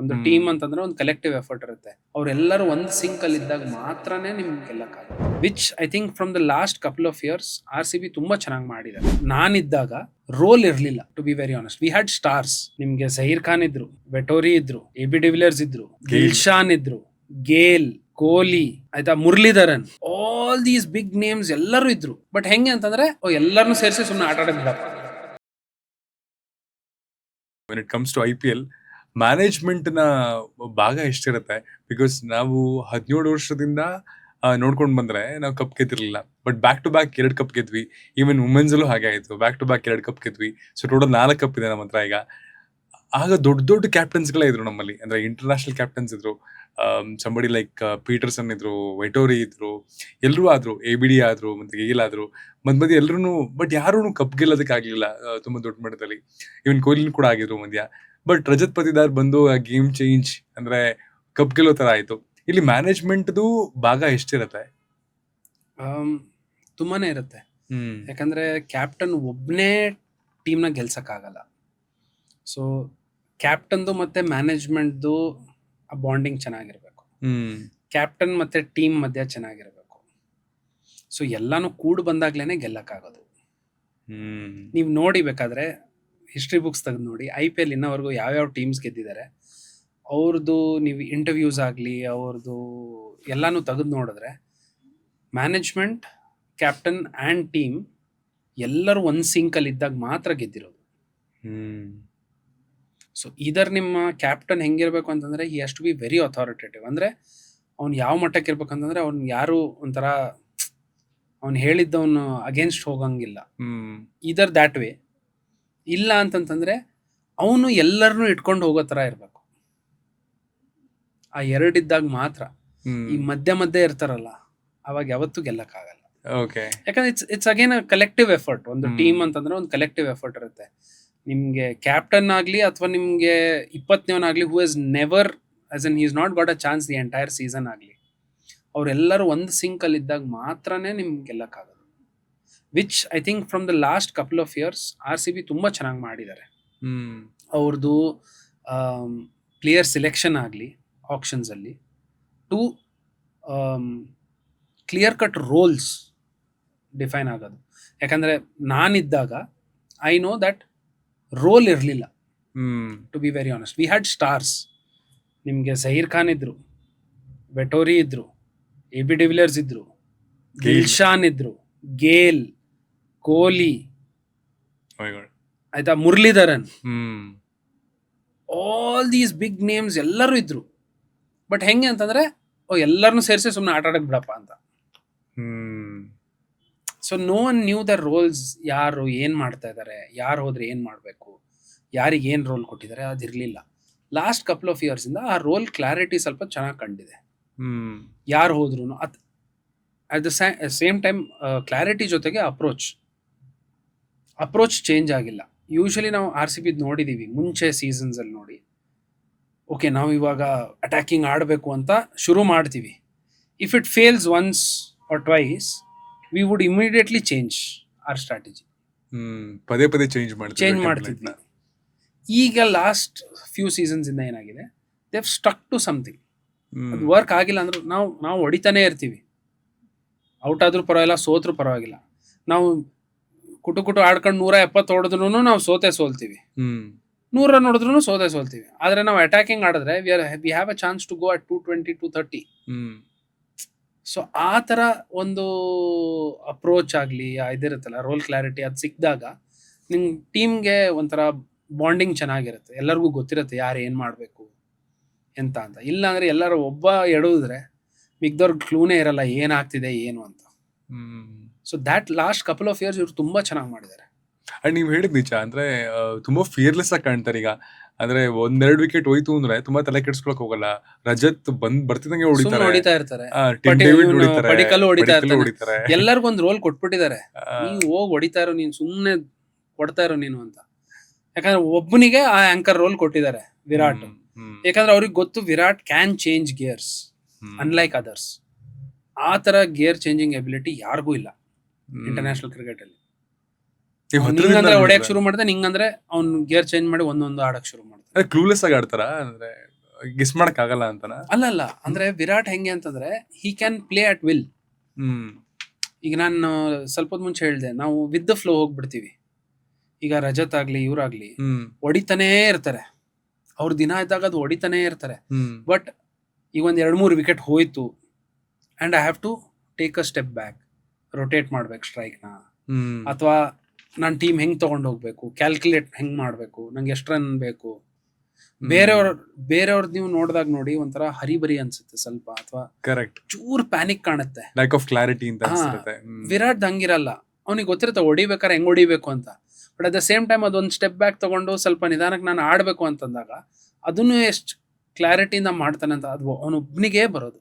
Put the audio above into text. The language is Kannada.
ಒಂದು ಟೀಮ್ ಅಂತಂದ್ರೆ ಒಂದು ಕಲೆಕ್ಟಿವ್ ಎಫರ್ಟ್ ಇರುತ್ತೆ. ಅವರೆಲ್ಲರೂ ಒಂದು ಸಿಂಕ್ ಅಲ್ಲಿ ಇದ್ದಾಗ ಮಾತ್ರನೇ ನಿಮ್ಗೆ ಗೆಲ್ಲಕ್ಕಾಗುತ್ತೆ. Which I think from the last couple of years RCB ತುಂಬಾ ಚೆನ್ನಾಗಿ ಮಾಡಿದೆ. ನಾನಿದ್ದಾಗ ರೋಲ್ ಇರ್ಲಿಲ್ಲ, to be very honest. We had stars. ನಿಮ್ಗೆ ಜಹೀರ್ ಖಾನ್ ಇದ್ರು, ವೆಟೋರಿ ಇದ್ರು, AB de Villiers ಇದ್ರು, ದಿಲ್ಶಾನ್ ಇದ್ರು, ಗೇಲ್, ಕೊಹ್ಲಿ, ಆಯ್ತಾ, Muralidharan, all these big names ಎಲ್ಲರೂ ಇದ್ರು. ಬಟ್ ಹೆಂಗೆ ಅಂತಂದ್ರೆ ಎಲ್ಲರನ್ನೂ ಸೇರಿಸಿ ಸುಮ್ಮನೆ ಆಟ ಆಡೋದು ಬಿಡಪ್ಪ. When it comes to IPL, ಮ್ಯಾನೇಜ್ಮೆಂಟ್ನ ಭಾಗ ಎಷ್ಟಿರುತ್ತೆ? ಬಿಕಾಸ್ ನಾವು 17 ವರ್ಷದಿಂದ ನೋಡ್ಕೊಂಡು ಬಂದ್ರೆ ನಾವು ಕಪ್ ಗೆದ್ದಿರಲಿಲ್ಲ. But back to back 2 cup ಗೆದ್ವಿ. ಈವನ್ ವುಮೆನ್ಸ್ ಅಲ್ಲೂ ಹಾಗೆ ಆಯಿತು, ಬ್ಯಾಕ್ ಟು ಬ್ಯಾಕ್ 2 ಕಪ್ ಗೆದ್ವಿ. ಸೊ ಟೋಟಲ್ 4 ಕಪ್ ಇದೆ ನಮ್ಮ ಹತ್ರ ಈಗ. ಆಗ ದೊಡ್ಡ ದೊಡ್ಡ ಕ್ಯಾಪ್ಟನ್ಸ್ಗಳೇ ಇದ್ರು ನಮ್ಮಲ್ಲಿ, ಅಂದ್ರೆ ಇಂಟರ್ನ್ಯಾಷನಲ್ ಕ್ಯಾಪ್ಟನ್ಸ್ ಇದ್ರು. ಸಂಬಡಿ ಲೈಕ್ ಪೀಟರ್ಸನ್ ಇದ್ರು, ವೆಟೋರಿ ಇದ್ರು, ಎಲ್ಲರೂ ಆದ್ರು, ABD ಆದ್ರು, ಮತ್ತೆ ಗೇಲ್ ಆದ್ರು, ಮಧ್ಯ ಎಲ್ಲರೂ. ಬಟ್ ಯಾರೂ ಕಪ್ ಗೆಲ್ಲೋದಕ್ಕೆ ಆಗ್ಲಿಲ್ಲ ತುಂಬಾ ದೊಡ್ಡ ಮಟ್ಟದಲ್ಲಿ. ಇವನ್ ಕೊಹ್ಲಿ ಕೂಡ ಆಗಿದ್ರು ಮಧ್ಯ. ಬಟ್ ರಜತ್ ಪತಿದಾರ್ ಬಂದು ಆ ಗೇಮ್ ಚೇಂಜ್, ಅಂದ್ರೆ ಕಪ್ ಗೆಲ್ಲೋ ತರ ಆಯ್ತು. ಇಲ್ಲಿ ಮ್ಯಾನೇಜ್ಮೆಂಟ್ದು ಭಾಗ ಎಷ್ಟಿರತ್ತೆ? ತುಂಬಾನೇ ಇರುತ್ತೆ. ಯಾಕಂದ್ರೆ ಕ್ಯಾಪ್ಟನ್ ಒಬ್ನೇ ಟೀಮ್ನ ಗೆಲ್ಸಕ್ಕಾಗಲ್ಲ. ಸೊ ಕ್ಯಾಪ್ಟನ್ದು ಮತ್ತೆ ಮ್ಯಾನೇಜ್ಮೆಂಟ್ದು ಆ ಬಾಂಡಿಂಗ್ ಚೆನ್ನಾಗಿರ್ಬೇಕು. ಕ್ಯಾಪ್ಟನ್ ಮತ್ತೆ ಟೀಮ್ ಮಧ್ಯ ಚೆನ್ನಾಗಿರ್ಬೇಕು. ಸೊ ಎಲ್ಲಾನು ಕೂಡ್ ಬಂದಾಗ್ಲೇನೆ ಗೆಲ್ಲಕ್ಕಾಗೋದು. ನೀವು ನೋಡಿ, ಬೇಕಾದ್ರೆ ಹಿಸ್ಟ್ರಿ ಬುಕ್ಸ್ ತೆಗೆದು ನೋಡಿ, IPL ಇನ್ನವರೆಗೂ ಯಾವ್ಯಾವ ಟೀಮ್ಸ್ ಗೆದ್ದಿದ್ದಾರೆ ಅವ್ರದ್ದು ನೀವು ಇಂಟರ್ವ್ಯೂಸ್ ಆಗಲಿ, ಅವ್ರದ್ದು ಎಲ್ಲಾನು ತೆಗೆದು ನೋಡಿದ್ರೆ ಮ್ಯಾನೇಜ್ಮೆಂಟ್, ಕ್ಯಾಪ್ಟನ್ ಆ್ಯಂಡ್ ಟೀಮ್ ಎಲ್ಲರೂ ಒಂದು ಸಿಂಕಲ್ಲಿ ಇದ್ದಾಗ ಮಾತ್ರ ಗೆದ್ದಿರೋದು. ಸೊ ಇದರ್ ನಿಮ್ಮ ಕ್ಯಾಪ್ಟನ್ ಹೆಂಗಿರ್ಬೇಕು ಅಂತಂದ್ರೆ he has to be very authoritative. ಅಂದ್ರೆ ಅವ್ನು ಯಾವ ಮಟ್ಟಕ್ಕೆ ಇರ್ಬೇಕಂತಂದ್ರೆ ಅವ್ನು ಯಾರು ಒಂಥರ ಅವ್ನು ಹೇಳಿದ್ದವನು ಅಗೇನ್ಸ್ಟ್ ಹೋಗಂಗಿಲ್ಲ, ಇದರ್ ದ್ಯಾಟ್ ವೇ. ಇಲ್ಲ ಅಂತಂತಂದ್ರೆ ಅವನು ಎಲ್ಲರನ್ನೂ ಇಟ್ಕೊಂಡು ಹೋಗೋ ತರ ಇರ್ಬೇಕು. ಆ ಎರಡಿದ್ದಾಗ ಮಾತ್ರ. ಈ ಮಧ್ಯೆ ಇರ್ತಾರಲ್ಲ, ಅವಾಗ ಯಾವತ್ತೂ ಗೆಲ್ಲಕ್ಕಾಗಲ್ಲ. ಯಾಕಂದ್ರೆ ಇಟ್ಸ್ ಅಗೇನ್ ಕಲೆಕ್ಟಿವ್ ಎಫರ್ಟ್. ಒಂದು ಟೀಮ್ ಅಂತಂದ್ರೆ ಒಂದು ಕಲೆಕ್ಟಿವ್ ಎಫರ್ಟ್ ಇರುತ್ತೆ. ನಿಮ್ಗೆ ಕ್ಯಾಪ್ಟನ್ ಆಗ್ಲಿ ಅಥವಾ ನಿಮ್ಗೆ 20ನೇವನಾಗ್ಲಿ, who has never as in is not got a chance the entire season ಆಗಲಿ, ಅವರೆಲ್ಲರೂ ಒಂದು ಸಿಂಕ್ ಅಲ್ಲಿ ಇದ್ದಾಗ ಮಾತ್ರನೇ ನಿಮ್ಗೆ ಗೆಲ್ಲಕ್ಕಾಗೋದು. Which I think from the last couple of years RCB ತುಂಬಾ ಚೆನ್ನಾಗಿ ಮಾಡಿದ್ದಾರೆ. ಅವ್ರದ್ದು ಪ್ಲೇಯರ್ ಸಿಲೆಕ್ಷನ್ ಆಗಲಿ, ಆಪ್ಷನ್ಸ್ ಅಲ್ಲಿ to clear cut roles define ಆಗೋದು. ಯಾಕಂದ್ರೆ ನಾನಿದ್ದಾಗ ಐ ನೋ ದಟ್ ರೋಲ್ ಇರಲಿಲ್ಲ, to be very honest. We had stars. ನಿಮ್ಗೆ ಜಹೀರ್ ಖಾನ್ ಇದ್ರು, ವೆಟೋರಿ ಇದ್ರು, AB de Villiers ಇದ್ರು, ದಿಲ್ಶಾನ್ ಇದ್ರು, ಗೇಲ್, ಕೊಹ್ಲಿ, ಆಯ್ತಾ, Muralidharan, all these big names ಎಲ್ಲರೂ ಇದ್ರು. ಬಟ್ ಹೆಂಗೆ ಅಂತಂದ್ರೆ ಎಲ್ಲರನ್ನೂ ಸೇರಿಸಿ ಸುಮ್ಮನೆ ಆಟ ಆಡೋದು ಬಿಡಪ್ಪ ಅಂತ. So no one knew the roles. ಯಾರು ಏನ್ ಮಾಡ್ತಾ ಇದ್ದಾರೆ, ಯಾರು ಹೋದ್ರೆ ಏನ್ ಮಾಡಬೇಕು, ಯಾರಿಗೆ ಏನ್ ರೋಲ್ ಕೊಟ್ಟಿದ್ದಾರೆ, ಅದಿರಲಿಲ್ಲ. ಲಾಸ್ಟ್ ಕಪಲ್ ಆಫ್ ಇಯರ್ಸ್ ಇಂದ ಆ ರೋಲ್ ಕ್ಲಾರಿಟಿ ಸ್ವಲ್ಪ ಚೆನ್ನಾಗಿ ಕಂಡಿದೆ. ಯಾರು ಹೋದ್ರು at the same time clarity ಜೊತೆಗೆ ಅಪ್ರೋಚ್ ಚೇಂಜ್ ಆಗಿಲ್ಲ. ಯೂಶಲಿ ನಾವು RCB ನೋಡಿದೀವಿ ಮುಂಚೆ ಸೀಸನ್ಸ್ ಅಲ್ಲಿ. ನೋಡಿ, ಓಕೆ ನಾವು ಇವಾಗ ಅಟ್ಯಾಕಿಂಗ್ ಆಡಬೇಕು ಅಂತ ಶುರು ಮಾಡ್ತೀವಿ. If it fails once or twice, we would immediately change our strategy. ಪದೇ ಚೇಂಜ್ ಮಾಡ್ತಿದ್ವಿ. ಈಗ ಲಾಸ್ಟ್ ಫ್ಯೂ ಸೀಸನ್ಸ್ ಇಂದ ಏನಾಗಿದೆ, they have stuck to something. ಅದು ವರ್ಕ್ ಆಗಿಲ್ಲ ಅಂದ್ರೆ ನಾವು ಹೊಡಿತಾನೆ ಇರ್ತೀವಿ. ಔಟ್ ಆದ್ರೂ ಪರವಾಗಿಲ್ಲ, ಸೋತ್ರೂ ಪರವಾಗಿಲ್ಲ. ನಾವು ಕುಟು ಆಡ್ಕೊಂಡು 170 ಹೊಡೆದ್ರು ನಾವು ಸೋಲ್ತೀವಿ, 100 ರನ್ ಹೊಡೆದ್ರು ಸೋಲ್ತೀವಿ. ಆದ್ರೆ ನಾವು ಅಟ್ಯಾಕಿಂಗ್ ಆಡಿದ್ರೆ we have a chance to go at 220, 230. So ಆ ತರ ಒಂದು ಅಪ್ರೋಚ್ ಆಗಲಿ, ಇದಿರುತ್ತಲ್ಲ ರೋಲ್ ಕ್ಲಾರಿಟಿ, ಅದು ಸಿಕ್ಕಿದಾಗ ನಿಮ್ ಟೀಮ್ಗೆ ಒಂಥರ ಬಾಂಡಿಂಗ್ ಚೆನ್ನಾಗಿರುತ್ತೆ. ಎಲ್ಲರಿಗೂ ಗೊತ್ತಿರುತ್ತೆ ಯಾರು ಏನ್ ಮಾಡಬೇಕು ಎಂತ ಅಂತ. ಇಲ್ಲ ಅಂದ್ರೆ ಎಲ್ಲರೂ ಒಬ್ಬ ಎಡುದ್ರೆ ಮಿಗ್ದವ್ರಿಗೆ ಕ್ಲೂನೇ ಇರಲ್ಲ ಏನಾಗ್ತಿದೆ ಏನು ಅಂತ. So that last couple of years ಇವ್ರು ತುಂಬಾ ಚೆನ್ನಾಗಿ ಮಾಡಿದ್ದಾರೆ. ಅಂಡ್ ನೀವು ಹೇಳಿದ್ ನಿಜ. ಅಂದ್ರೆ ತುಂಬಾ ಫಿಯರ್ಲೆಸ್ ಆಗಿ ಕಾಣ್ತಾರೆ ಈಗ. ಅಂದ್ರೆ 1-2 ವಿಕೆಟ್ ಹೋಯ್ತು ಅಂದ್ರೆ ತುಂಬಾ ತಲೆ ಕೆಡ್ಸ್ಕೊಳಕ್ ಹೋಗಲ್ಲ. ರಜತ್ ಬರ್ತಿದಂಗೆ ಹೊಡಿತಾ ಇರ್ತಾರೆ, ಪಡಿಕಲ್ಲು ಹೊಡಿತಾ ಇರ್ತಾರೆ. ಎಲ್ಲರಿಗೊಂದು ರೋಲ್ ಕೊಟ್ಬಿಟ್ಟಿದ್ದಾರೆ, ನೀನ್ ಹೋಗಿ ಹೊಡಿತಾ ಇರೋ, ನೀನ್ ಸುಮ್ನೆ ಕೊಡ್ತಾ ಇರೋ ನೀನು ಅಂತ. ಯಾಕಂದ್ರೆ ಒಬ್ಬನಿಗೆ ಆ ಆಂಕರ್ ರೋಲ್ ಕೊಟ್ಟಿದ್ದಾರೆ, ವಿರಾಟ್. ಯಾಕಂದ್ರೆ ಅವ್ರಿಗೆ ಗೊತ್ತು Virat can change gears unlike others. ಆ ತರ ಗಿಯರ್ ಚೇಂಜಿಂಗ್ ಎಬಿಲಿಟಿ ಯಾರಿಗೂ ಇಲ್ಲ ಇಂಟರ್ನ್ಯಾಷನಲ್ ಕ್ರಿಕೆಟ್ ಅಲ್ಲಿ. ಹೊಡೆಯಕ್ ಶುರು ಮಾಡಿದ್ರೆ ನಿಂಗಂದ್ರೆ ಅವ್ನು ಗೇರ್ ಚೇಂಜ್ ಮಾಡಿ ಒಂದೊಂದು ಆಡಕ್ ಶುರು ಮಾಡ್ತಾರೆ. ಕ್ಲೂಲೆಸ್ ಆಗಿ ಆಡ್ತಾರ ಅಂದ್ರೆ ಗೆಸ್ ಮಾಡಕ್ ಆಗಲ್ಲ ಅಂತನ. ಅಲ್ಲ ಅಂದ್ರೆ ವಿರಾಟ್ ಹೆಂಗೆ ಅಂತಂದ್ರೆ he can play at will. ಈಗ ನಾನು ಸ್ವಲ್ಪ ಹೊತ್ತು ಮುಂಚೆ ಹೇಳಿದೆ, ನಾವು ವಿತ್ ದ ಫ್ಲೋ ಹೋಗ್ಬಿಡ್ತೀವಿ. ಈಗ ರಜತ್ ಆಗ್ಲಿ ಇವ್ರಾಗ್ಲಿ ಹೊಡಿತಾನೇ ಇರ್ತಾರೆ, ಅವ್ರ ದಿನ ಇದ್ದಾಗ ಅದು ಹೊಡಿತಾನೇ ಇರ್ತಾರೆ. ಬಟ್ ಈಗ ಒಂದ್ 2-3 ವಿಕೆಟ್ ಹೋಯ್ತು and I have to take a step back, rotate ಮಾಡ್ಬೇಕು ಸ್ಟ್ರೈಕ್ನ, ಅಥವಾ ನಾನು ಟೀಮ್ ಹೆಂಗ್ ತಗೊಂಡು ಹೋಗ್ಬೇಕು, ಕ್ಯಾಲ್ಕುಲೇಟ್ ಹೆಂಗ್ ಮಾಡ್ಬೇಕು, ನಂಗೆ ಎಷ್ಟು ರನ್ ಬೇಕು. ಬೇರೆಯವ್ರದ್ದು ನೀವು ನೋಡಿದಾಗ ನೋಡಿ ಒಂಥರ ಹರಿಬರಿ ಅನ್ಸುತ್ತೆ ಸ್ವಲ್ಪ, ಅಥವಾ ಕರೆಕ್ಟ್ ಚೂರ್ ಪ್ಯಾನಿಕ್ ಕಾಣುತ್ತೆ, ಲ್ಯಾಕ್ ಆಫ್ ಕ್ಲಾರಿಟಿ ಅಂತ ಅನ್ಸುತ್ತೆ. ವಿರಾಟ್ ಹಂಗಿರಲ್ಲ, ಅವ್ನಿಗೆ ಗೊತ್ತಿರುತ್ತೆ ಹೊಡಿಬೇಕಾರೆ ಹೆಂಗ್ ಹೊಡಿಬೇಕು ಅಂತ. But at the same time ಅದೊಂದು ಸ್ಟೆಪ್ ಬ್ಯಾಕ್ ತಗೊಂಡು ಸ್ವಲ್ಪ ನಿಧಾನಕ್ಕೆ ನಾನು ಆಡ್ಬೇಕು ಅಂತಂದಾಗ ಅದನ್ನು ಎಷ್ಟು ಕ್ಲಾರಿಟಿಯಿಂದ ಮಾಡ್ತಾನೆ ಅಂತ ಅದು ಅವನೊಬ್ಬನಿಗೆ ಬರೋದು.